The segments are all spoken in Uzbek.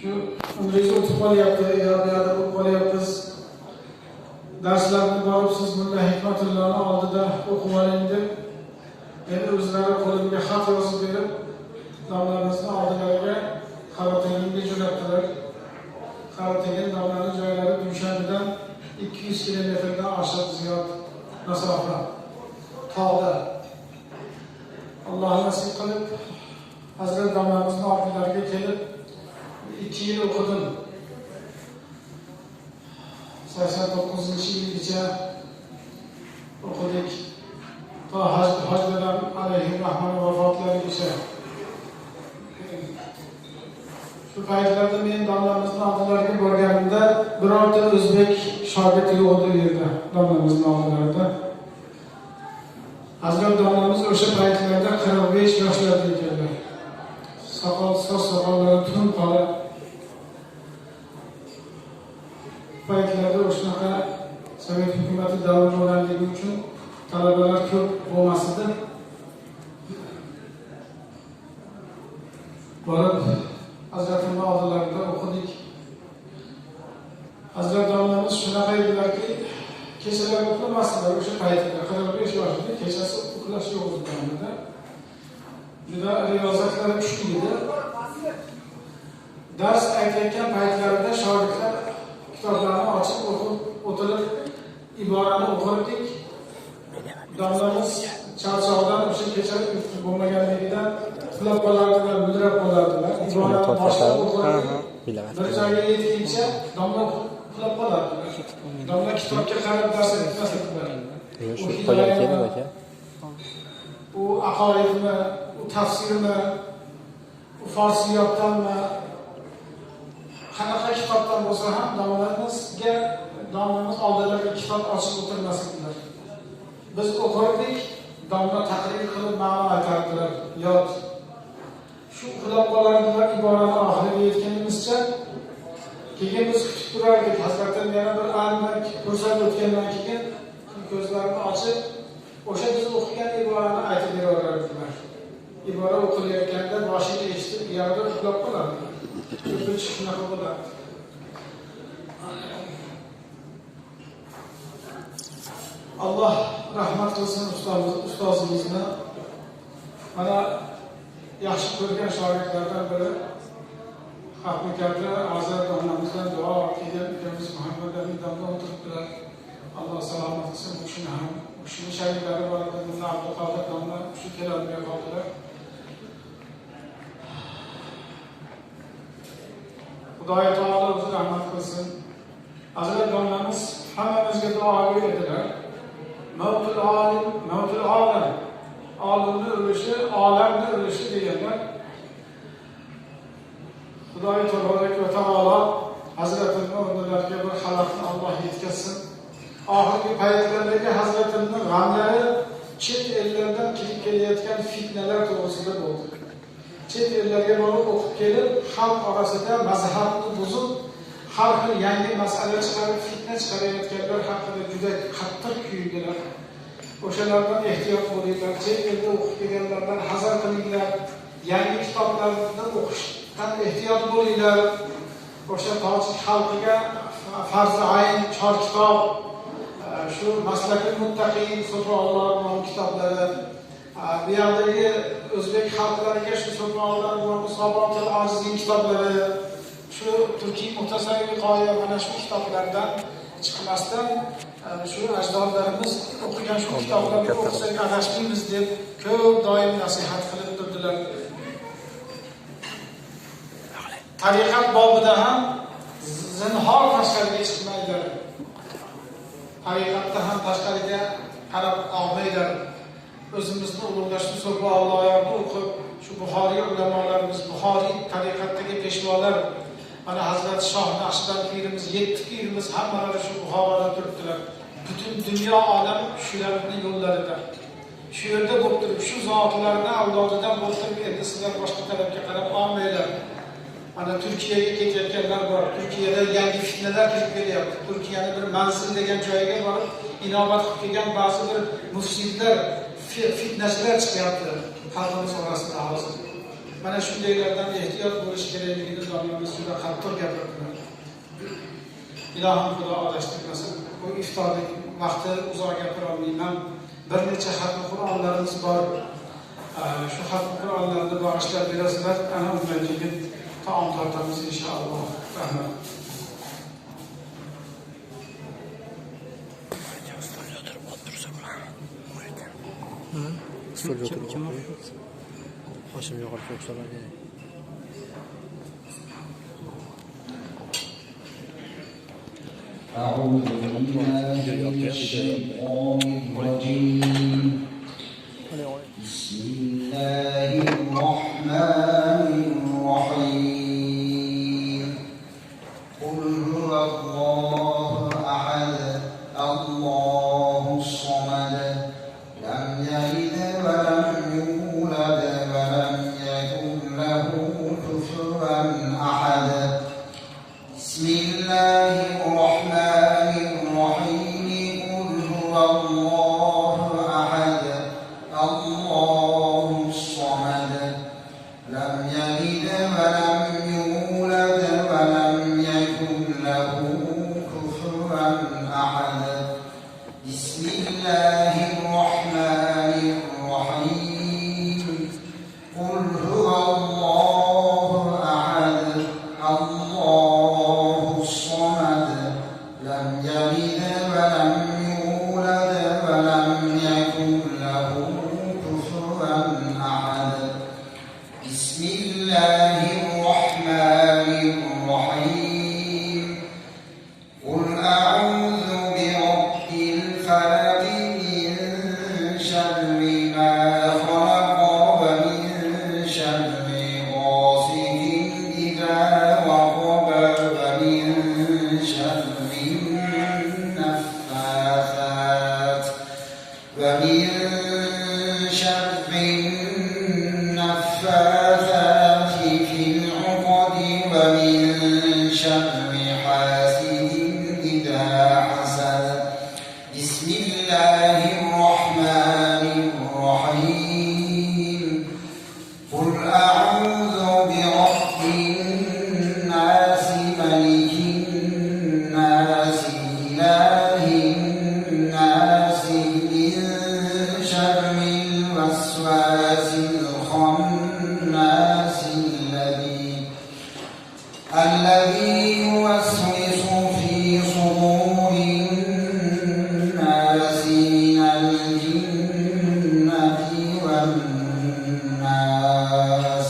Şu umringiz o'tib qolyapti, yo'lda bo'lib qolyapsiz. Darslarni borib siz mulla Hikmatullohni oldida o'qib oling deb, endi o'zlari qo'limga xat yozib berib, domlalarimizni oldilariga Qarateginga jo'natdilar. Qarategin domlaning joylari Dushanbedan 200 kilometrdan oshiq ziyod masofa. Tog'da. Alloh nasib qilib, Hazrat domlarimizning oldilariga kelib 2 yil o'qidim. 89-yilgacha o'qidik. To hojdadan alayhi rahmat vafotlarigacha. Shu paytlarda men domlamizning oldilariga borganimda birorta o'zbek shogird yo'q edi u yerda, domlamizning oldilarida. Hazrat domlamiz o'sha paytlarda 45 yoshlarda ekanlar. Soqollari tun qora. Paytlarda o'shanaqa Sovet hukumati davri bo'lganligi uchun talabalar ko'p bo'lmas edi. Borib Hazratimning oldilarida o'qidik. Hazrat domlamiz shunaqa edilarki, kechalari uxlamasdilar o'sha paytda, 45 yoshda kechasi uxlash yo'q edi. Juda riyozatlari kuchli edi. Dars aytayotgan paytlarida shogirdlar kitoblarni ochib o'qib o'tirib iborani o'qirdik. Domlamiz charchoqdan o'sha kecha uyqu bo'lmaganligidan uxlab qolardilar, mudrab qolardilar. Iborani boshlab o'qirdik. Bir joyga yetguncha domla uxlab qolardilar. Domla kitobga qarab dars aytmas edilar. Shu qo'ygan aka. U aqoidmi, u tafsirmi, u forsiyotdanmi, qanaqa kitobdan bo'lsa ham domlamiz oldilariga kitob ochib o'tirmas edilar. Biz o'qirdik, domla taqrir qilib ma'no aytardilar. Yod. Shu uxlab qolardilar iborani oxiriga yetganimizcha. Keyin biz kutib turardik. Hazratim yana bir almak ko'rsatib o'tgandan keyin ko'zlarini ochib, o'sha biz o'qigan iborani aytib beraverardilar. Ibora o'qilayotganda boshiga eshitib, yarada uxlab qolardilar. Ko'pincha shunaqa bo'ladi. Alloh rahmat qilsin ustozimizni. Mana yaxshi ko'rgan shogirdlardan biri Xatmikarda Hazrat domlamizdan duo qilgan ukamiz Muhammad Amin domla o'tiribdilar. Alloh salomat qilsin, bu kishini ham, bu kishini shagirdlari bor edi. Mulla Abduqodir domla shu kelolmay qoldilar. Xudoy taolo o'zi rahmat qilsin. Hazrat domlamiz hammamizga duoga edilar. Mavtul olim, mavtul olam. Olimni o'lishi, olamni o'lishi deganlar. Xudoy taolo Hazratimni o'rnilariga bir xalaqni Alloh yetkazsin. Oxirgi paytlardagi Hazratimning g'amlari chet ellardan kelib kelayotgan fitnalar to'g'risida bo'ldi. Chet ellarga borib o'qib kelib, xalq orasida mazhabni buzib, har xil yangi masala chiqarib, fitna chiqarayotganlar haqida juda qattiq kuydilar. O'shalardan ehtiyot bo'linglar, chet elda o'qib kelganlardan hazar qilinglar, yangi kitoblarni o'qishdan ehtiyot bo'linglar. O'sha tojik xalqiga farzi ayn chor kitob, shu maslakul muttaqin Subhanalloh kitoblari, bu yerdagi o'zbek xalqlariga shu Subhanalloh va Musobatul Azizning kitoblari, shu turkiy muhtasari viqoya mana shu kitoblardan chiqmasdan shu ajdodlarimiz o'qigan shu kitoblarni o'qisak adashmaymiz deb ko'p doim nasihat qilib turdilar. Tariqat bobida ham zinhor tashqariga chiqmaydilar. Tariqatda ham tashqariga qarab olmaydilar. O'zimizni ulug'lashni Subhanallohni o'qib, shu Buxoriy ulamolarimiz, Buxoriy tariqatdagi peshvolar, mana Hazrat Shoh Naqshband pirimiz, 7 pirimiz hammalari shu Buxoroda turibdilar. Butun dunyo olami shularning yo'llarida. Shu yerda bo'lib turib, shu zotlarni avlodidan bo'lib turib, endi sizlar boshqa tarafga qarab olmaylar. Mana Turkiyaga ketayotganlar bor. Turkiyada yangi fitnalar kirib kelyapti. Turkiyani bir manzil degan joyga borib, inobat qilib kelgan ba'zi bir mufsidlar, fitnachilar chiqyapti xalqimiz orasida hozir. Mana shundaylardan ehtiyot bo'lish kerakligini domimiz juda qattiq gapirdilar. Ilohim Xudo adashtirmasin. Bu iftorlik vaqti uzoq gapira olmayman. Bir necha xatmi Qur'onlarimiz bor. Shu xatmi Qur'onlarni bag'ishlab berasizlar. Ana undan keyin taom tortamiz inshaalloh. Rahmat. Stolga o'tirib boshim yo'qolib o'xshalardi. أعوذ بالله من الشيطان الرجيم بسم الله الرحمن الرحيم قل هو الله أحد الله الصمد لم يلد ولم يولد ولم يكن له كفوا أحد بسم الله الرحمن الرحيم قل هو الله أحد الله الصمد لم يلد ولم يولد ولم يكن له كفوا أحد بسم الله الرحمن الرحيم قل هو الله أحد الله الصمد لم يلد ولم يولد ولم يكن له كفوا أحد بسم الله الرحمن الرحيم قل أعوذ برب الفلق من شر ما خلق ومن شر غاسق إذا وقب ومن شر النفاثات في العقد ومن شر حاسد إذا حسد بسم الله الرحمن الرحيم قل أعوذ برب الناس ملك الناس إله الناس من شر الوسواس الخناس الذي يوسوس في صدور الناس من الجنة والناس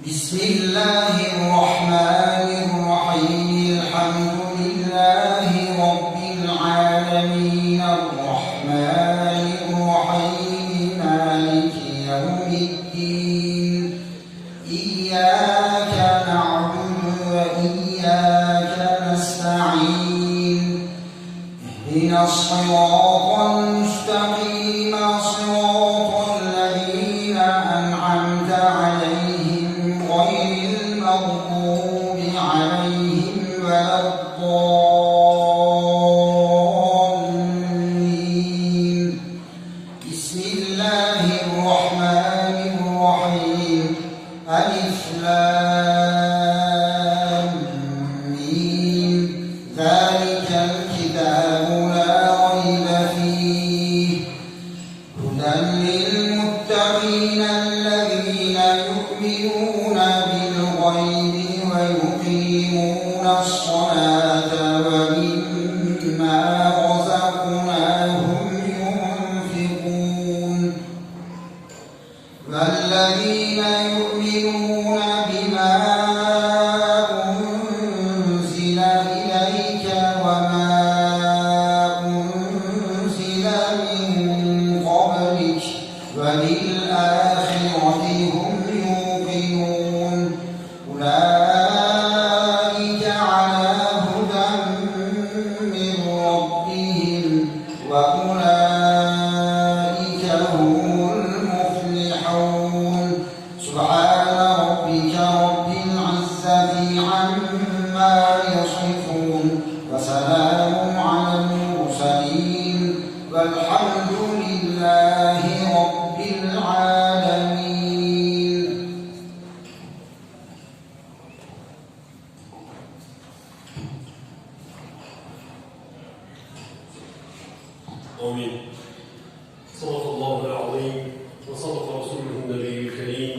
بسم الله الرحمن الرحيم الحمد لله رب العالمين الرحمن الرحيم مالك يوم الدين إياك نعبد وإياك نستعين اهدنا الصراط المستقيم صراط الذين أنعمت عليهم غير المغضوب عليهم ولا الضالين بسم الله الرحمن الرحيم ألف لام ميم ذلك الكتاب لا ريب فيه هدى للمتقين الذين يؤمنون بالغيب ويقيمون الصلاة ومما رزقناهم ينفقون والذين يؤمنون بما أنزل إليك وما أنزل من قبلك وبالآخرة هم يوقنون أولئك على هدى من ربهم وأولئك هم المفلحون سبحان ربي آمين. صدق الله العظيم وصدق رسوله النبي الكريم.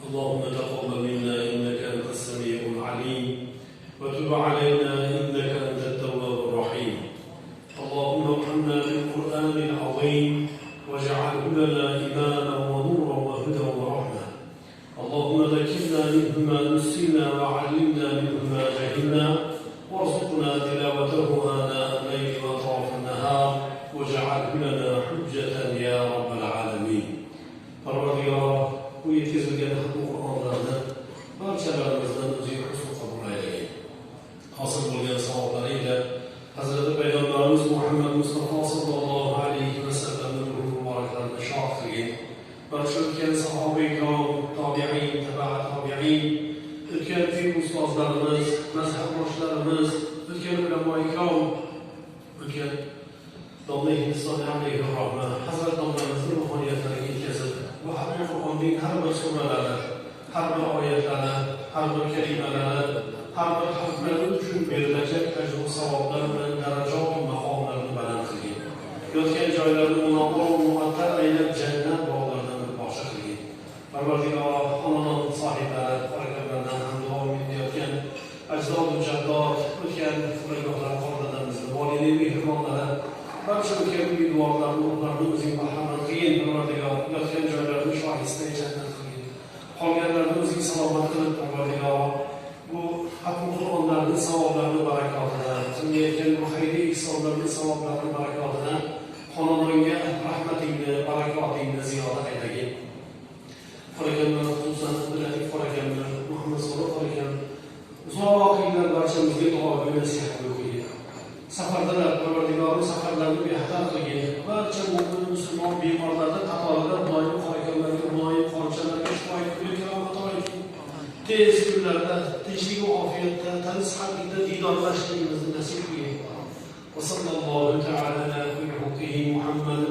اللهم تقبل منا إنك أنت السميع العليم وتب علينا إنك أنت التواب الرحيم. اللهم ارحمنا بالقرآن العظيم واجعله لنا إيمانا ونورا وهدى ورحمة. اللهم ذكرنا منه ما نسينا وعلمنا منه ما جهلنا وارزقنا تلاوته آناء الليل وأطراف النهار واجعله لنا حجة يا رب العالمين. Parvardigor, bu yetkazilgan Qur'onlarni barchalarimizdan o'ziga husn qabul aylagan. Hosil bo'lgan savoblar ila Hazrati Payg'ambarimiz Muhammad Mustafa sallallohu alayhi va sallamning ruhi muboraklarini shod qilgin. Barcha o'tgan sahoba-ikrom, tobi'in, tabi'at tobi'in, o'tgan fiqh ustozlarimiz, mazhabdoshlarimiz, o'tgan ulamo-ikrom, o'tgan domla Hindiston alayhi rahmat, Hazrat domlamizni ruhoniyatlariga yetkazib, bu hatto Qur'onning har bir suralari, har bir oyatlari, har bir kalimalari, har bir harflari uchun berilajak ajr savoblar bilan darajot va maqomlarni baland qilgin. Yotgan joylarni munawwar va muattar aylab jannat bog'laridan boshqa qilgin. Parvardigor, xonadon sohiblari, farzandlardan ham davom etayotgan ajdodu jaddod, o'tgan firqalar qo'llarimizni, volidey mehmonlari, barcha o'tgan uy duolarni, ularni o'zing marhamat qilgin. Parvardigor, yotgan joylarni shohistay jannat qilgin. Qolganlarni o'zing salomat qilib, Parvardigor, bu hatto Qur'onlarning savoblarini barakotidan, qilayotgan bu xayriy ihsonlarning savoblarini barakotidan xonadonga rahmatingni, barakotingni ziyoda aylagin. Qolaganlar xususan bilan qolaganlar Muhammad sallallohu alayhi vasallam uzoq yillar barchamizga duo va nasihat qilgin. Safardalar, Parvardigor, safarlarni bexatar qilgin. Barcha mu'min musulmon bemorlardan qatorida doim qolaganlarga, doim qonchalarga shifoyat qilib, tez kunlarda tinchlik va ofiyatda, tan sihhatlikda didorlashligimizni nasib qilgin. Va sallallohu ta'ala ala xulqihi Muhammad